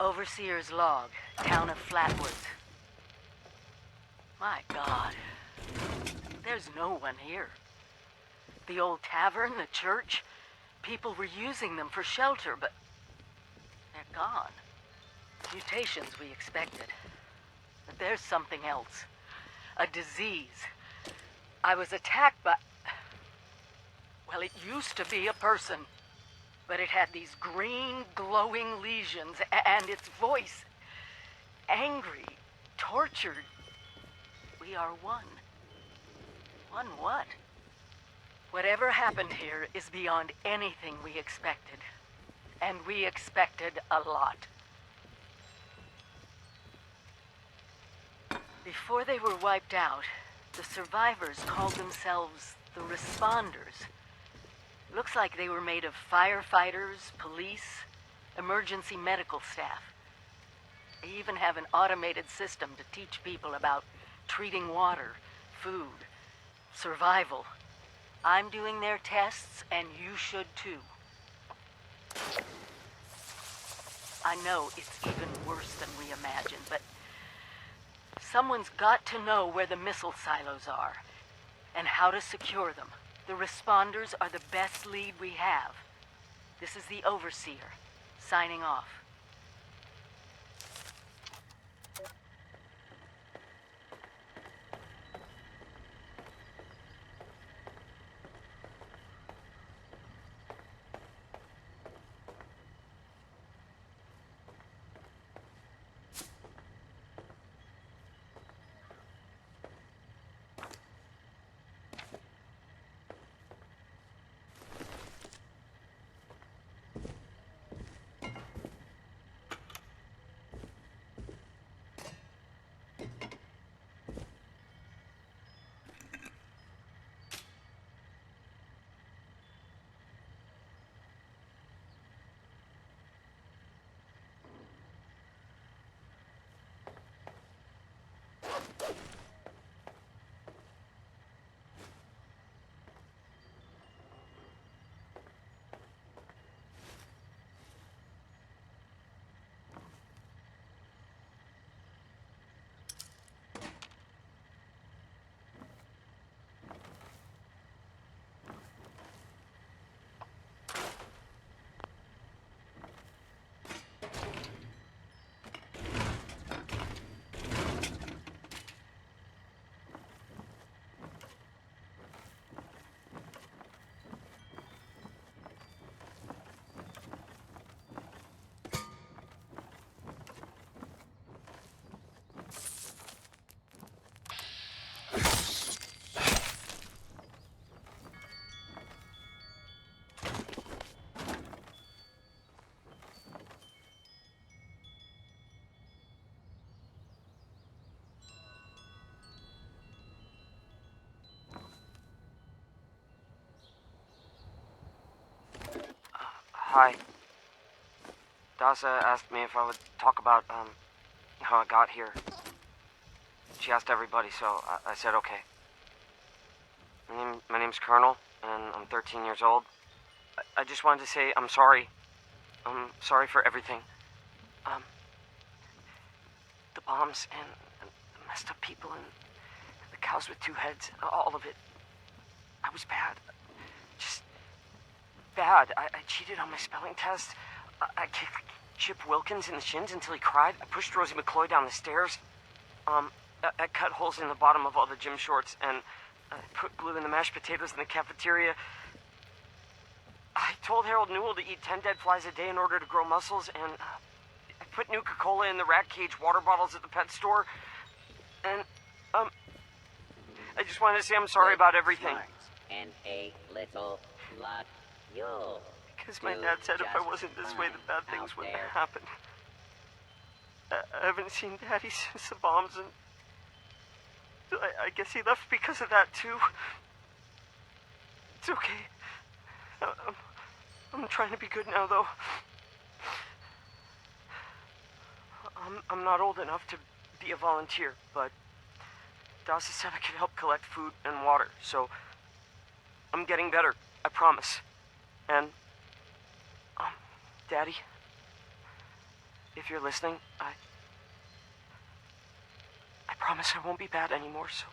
Overseer's log, town of Flatwoods. My God. There's no one here. The old tavern, the church, people were using them for shelter, but they're gone. Mutations we expected. But there's something else. A disease. I was attacked by... Well, it used to be a person. But it had these green, glowing lesions, and its voice... angry, tortured. We are one. One what? Whatever happened here is beyond anything we expected. And we expected a lot. Before they were wiped out, the survivors called themselves the Responders. Looks like they were made of firefighters, police, emergency medical staff. They even have an automated system to teach people about treating water, food, survival. I'm doing their tests, and you should too. I know it's even worse than we imagined, but someone's got to know where the missile silos are, and how to secure them. The Responders are the best lead we have. This is the Overseer, signing off. Hi. Dasa asked me if I would talk about, how I got here. She asked everybody, so I said okay. My name's Colonel, and I'm 13 years old. I just wanted to say I'm sorry. I'm sorry for everything. The bombs and the messed up people and the cows with two heads, all of it. I was bad. Just bad. I cheated on my spelling test. I kicked Chip Wilkins in the shins until he cried. I pushed Rosie McCloy down the stairs. I cut holes in the bottom of all the gym shorts, and I put glue in the mashed potatoes in the cafeteria. I told Harold Newell to eat 10 dead flies a day in order to grow muscles, and I put Nuka-Cola in the rat cage water bottles at the pet store. And, I just wanted to say I'm sorry about everything. And a little luck, you'll Because my dad said if I wasn't this way, the bad things wouldn't happen. I haven't seen Daddy since the bombs, and I guess he left because of that, too. It's okay. I'm trying to be good now, though. I'm not old enough to be a volunteer, but Dasa said I could help collect food and water, so I'm getting better, I promise. And, Daddy, if you're listening, I promise I won't be bad anymore, so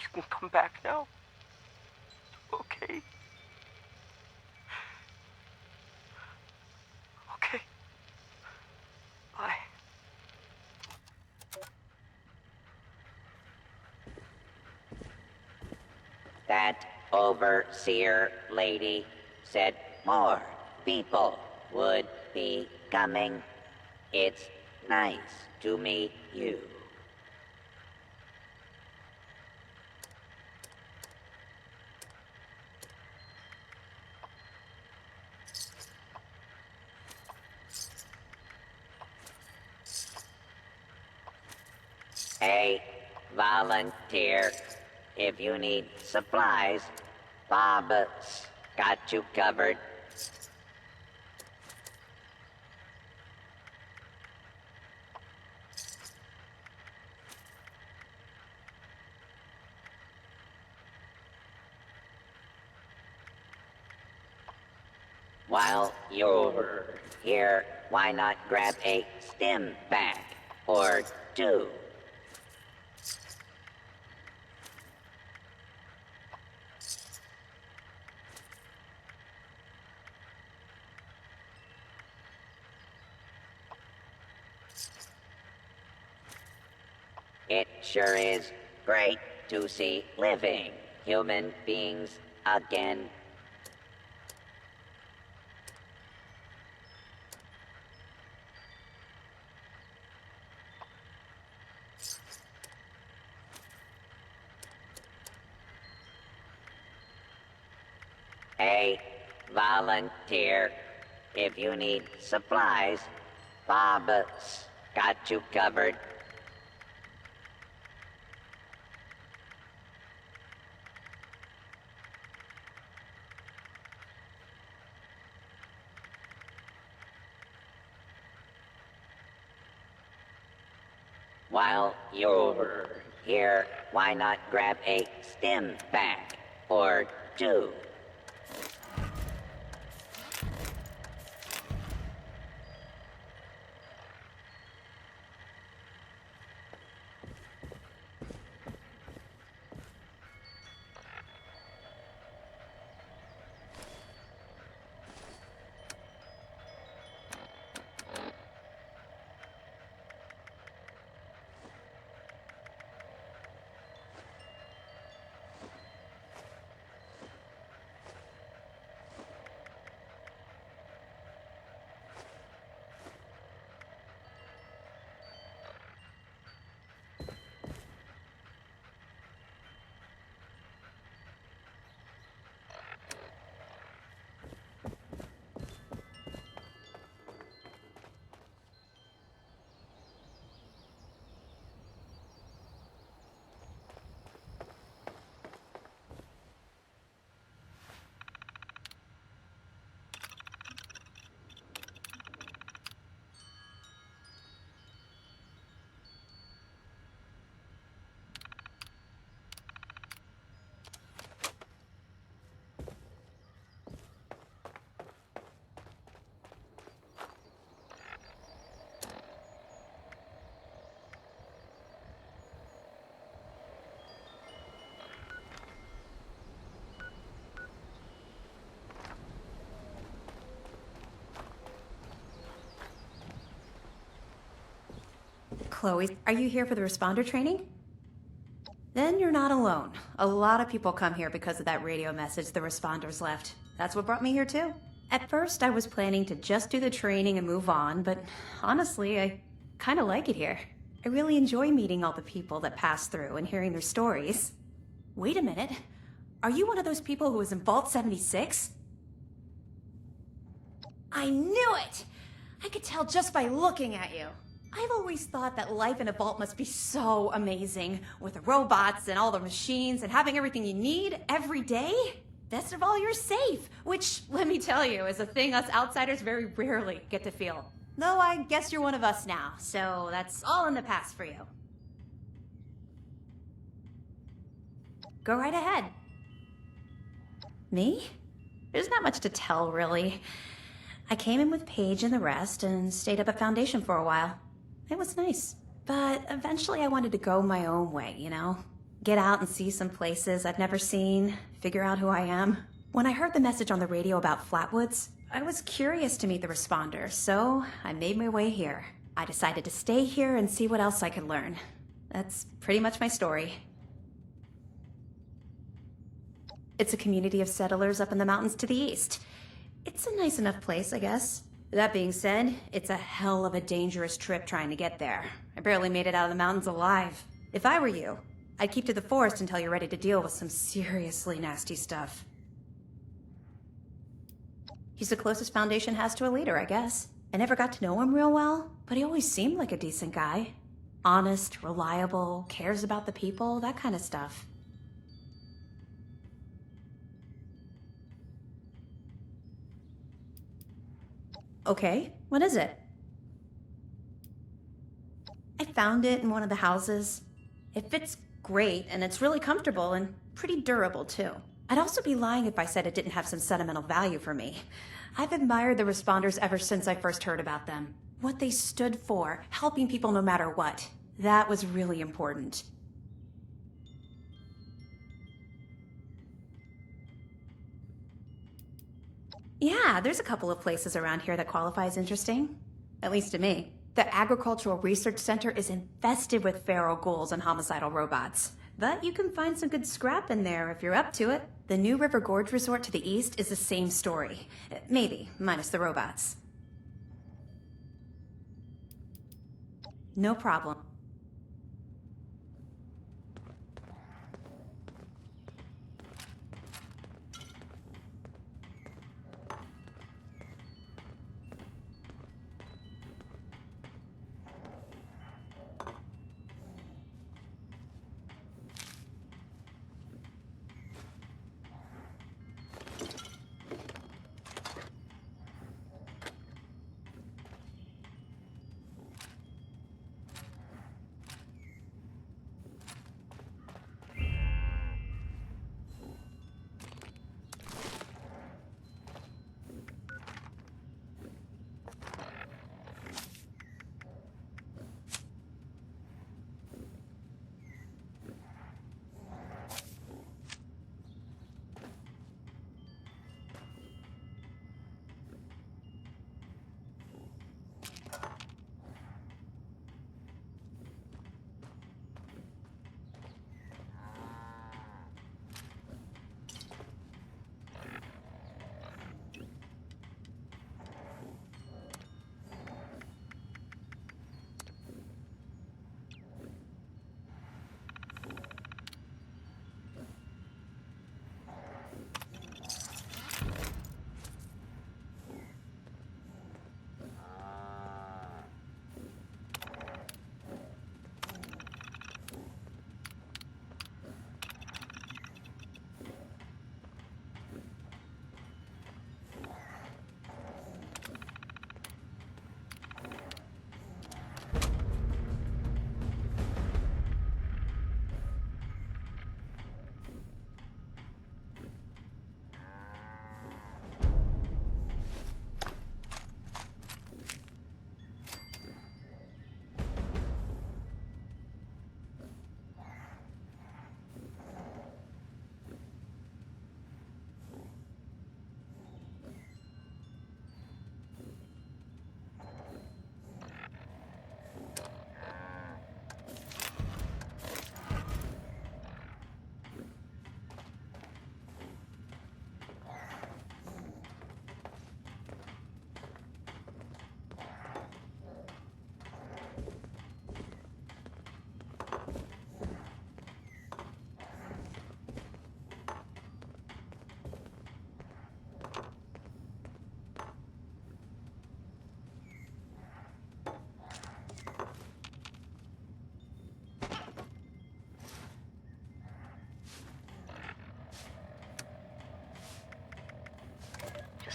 you can come back now. Okay? Okay. Bye. That overseer lady said more people would be coming. It's nice to meet you. Hey, volunteer. If you need supplies, Bob's got you covered. While you're here, why not grab a stim pack or two? It sure is great to see living human beings again. Hey, volunteer. If you need supplies, Bob's got you covered. While you're here, why not grab a stim pack or two? Chloe, are you here for the responder training? Then you're not alone. A lot of people come here because of that radio message the responders left. That's what brought me here too. At first, I was planning to just do the training and move on, but honestly, I kind of like it here. I really enjoy meeting all the people that pass through and hearing their stories. Wait a minute. Are you one of those people who was in Vault 76? I knew it! I could tell just by looking at you. I've always thought that life in a vault must be so amazing, with the robots and all the machines and having everything you need every day. Best of all, you're safe, which, let me tell you, is a thing us outsiders very rarely get to feel. Though I guess you're one of us now, so that's all in the past for you. Go right ahead. Me? There's not much to tell, really. I came in with Paige and the rest and stayed up at Foundation for a while. It was nice. But eventually I wanted to go my own way, you know? Get out and see some places I've never seen, figure out who I am. When I heard the message on the radio about Flatwoods, I was curious to meet the responders, so I made my way here. I decided to stay here and see what else I could learn. That's pretty much my story. It's a community of settlers up in the mountains to the east. It's a nice enough place, I guess. That being said, it's a hell of a dangerous trip trying to get there. I barely made it out of the mountains alive. If I were you, I'd keep to the forest until you're ready to deal with some seriously nasty stuff. He's the closest Foundation has to a leader, I guess. I never got to know him real well, but he always seemed like a decent guy. Honest, reliable, cares about the people, that kind of stuff. Okay, what is it? I found it in one of the houses. It fits great, and it's really comfortable and pretty durable, too. I'd also be lying if I said it didn't have some sentimental value for me. I've admired the responders ever since I first heard about them. What they stood for, helping people no matter what. That was really important. Yeah, there's a couple of places around here that qualify as interesting. At least to me. The Agricultural Research Center is infested with feral ghouls and homicidal robots. But you can find some good scrap in there if you're up to it. The New River Gorge Resort to the east is the same story. Maybe, minus the robots. No problem.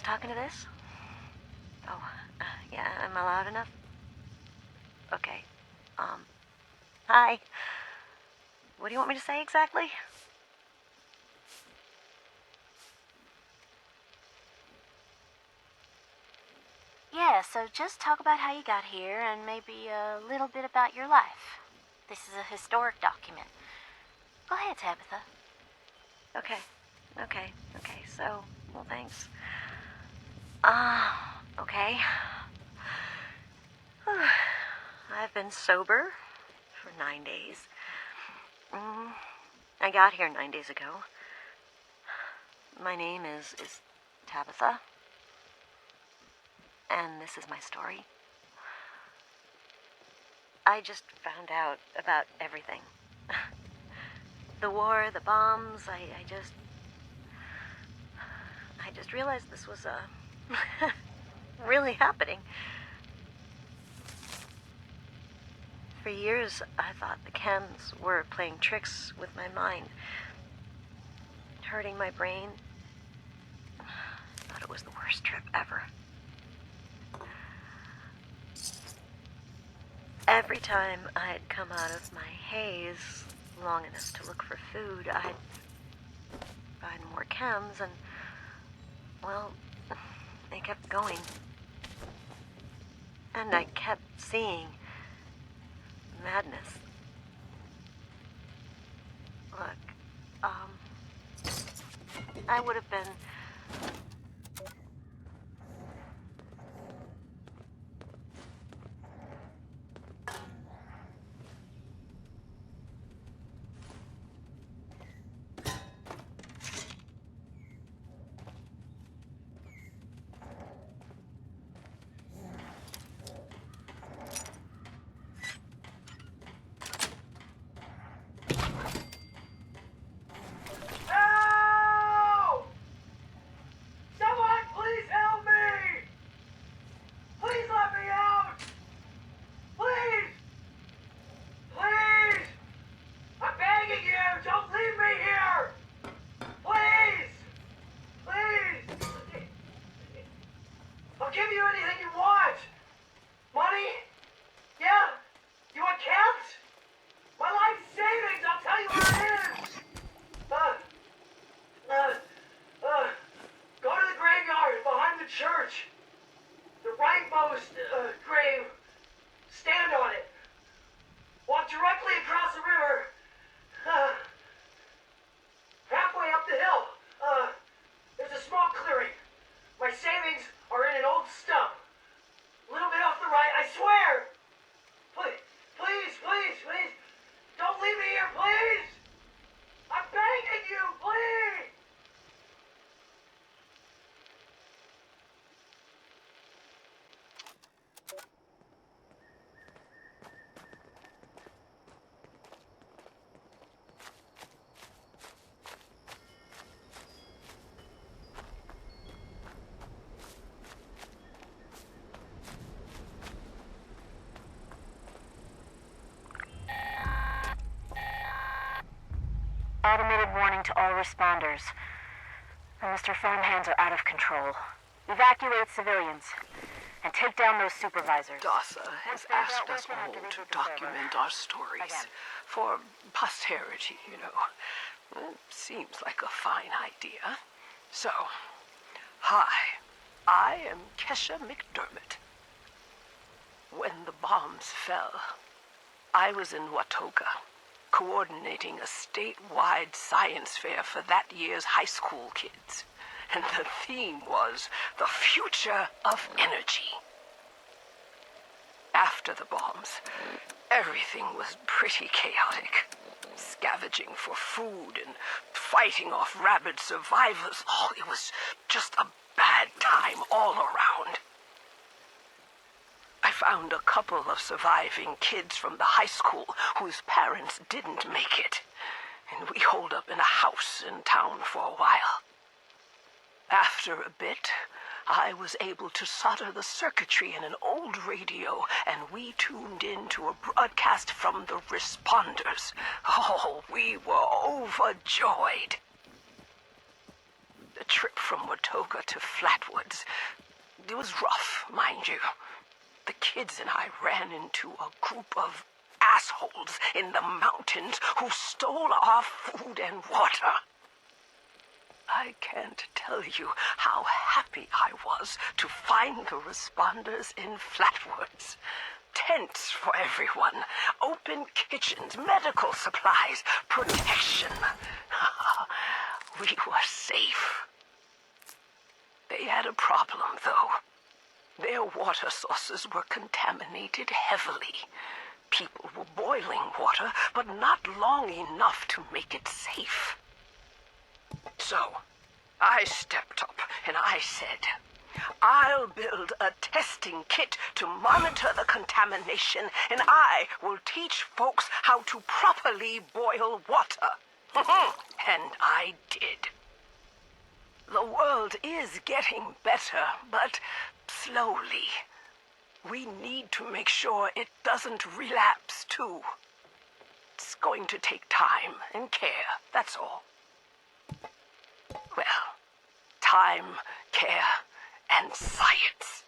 Talking to this? Oh, yeah, am I loud enough? Okay. Hi. What do you want me to say exactly? Yeah, so just talk about how you got here and maybe a little bit about your life. This is a historic document. Go ahead, Tabitha. Okay. So, well, thanks. Okay. I've been sober for 9 days. I got here 9 days ago. My name is Tabitha. And this is my story. I just found out about everything. The war, the bombs, I just realized this was, really happening. For years, I thought the chems were playing tricks with my mind, hurting my brain. I thought it was the worst trip ever. Every time I'd come out of my haze long enough to look for food, I'd find more chems and, well, they kept going. And I kept seeing madness. Look, I would have been... church. The rightmost grave. Stand on it. Walk directly across the river. Halfway up the hill. There's a small clearing. My savings are in an old stump. A little bit off the right, I swear. Please. Don't leave me here, please. I'm begging you, please. Automated warning to all responders. The Mr. Phone Hands are out of control. Evacuate civilians and take down those supervisors. DASA has asked us all to document our stories for posterity, you know. It seems like a fine idea. So, hi, I am Kesha McDermott. When the bombs fell, I was in Watoga, coordinating a statewide science fair for that year's high school kids. And the theme was the future of energy. After the bombs, everything was pretty chaotic. Scavenging for food and fighting off rabid survivors. Oh, it was just a bad time all around. I found a couple of surviving kids from the high school whose parents didn't make it. And we holed up in a house in town for a while. After a bit, I was able to solder the circuitry in an old radio, and we tuned in to a broadcast from the responders. Oh, we were overjoyed. The trip from Watoga to Flatwoods, it was rough, mind you. The kids and I ran into a group of assholes in the mountains who stole our food and water. I I can't tell you how happy I was to find the responders in Flatwoods. Tents for everyone, open kitchens, medical supplies, protection. We were safe. They had a problem, though. Their water sources were contaminated heavily. People were boiling water, but not long enough to make it safe. So, I stepped up and I said, I'll build a testing kit to monitor the contamination, and I will teach folks how to properly boil water. And I did. The world is getting better, but slowly. We need to make sure it doesn't relapse, too. It's going to take time and care, that's all. Well, time, care, and science.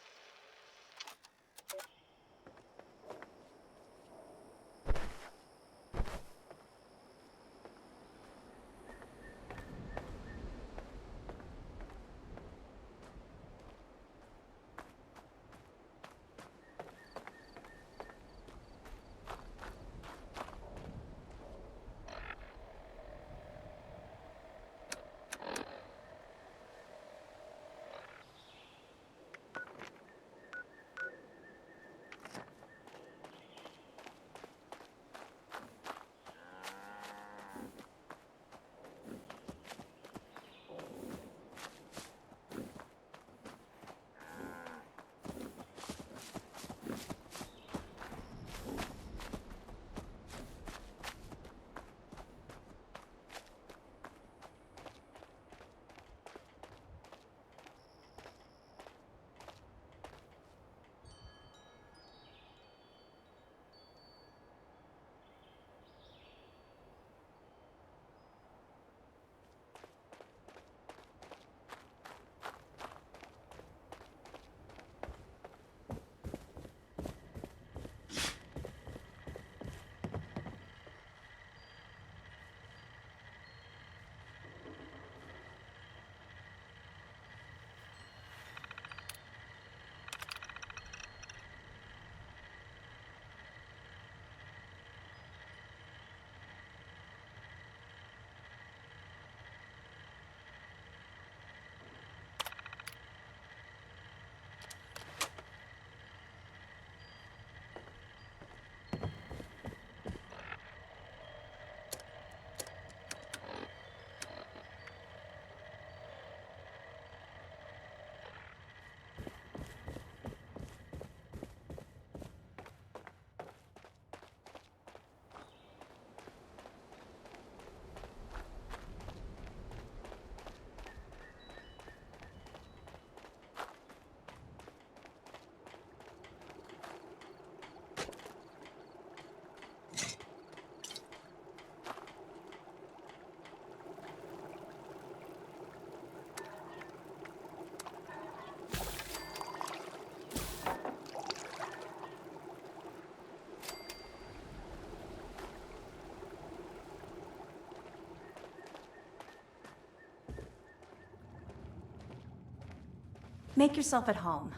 Make yourself at home.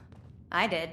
I did.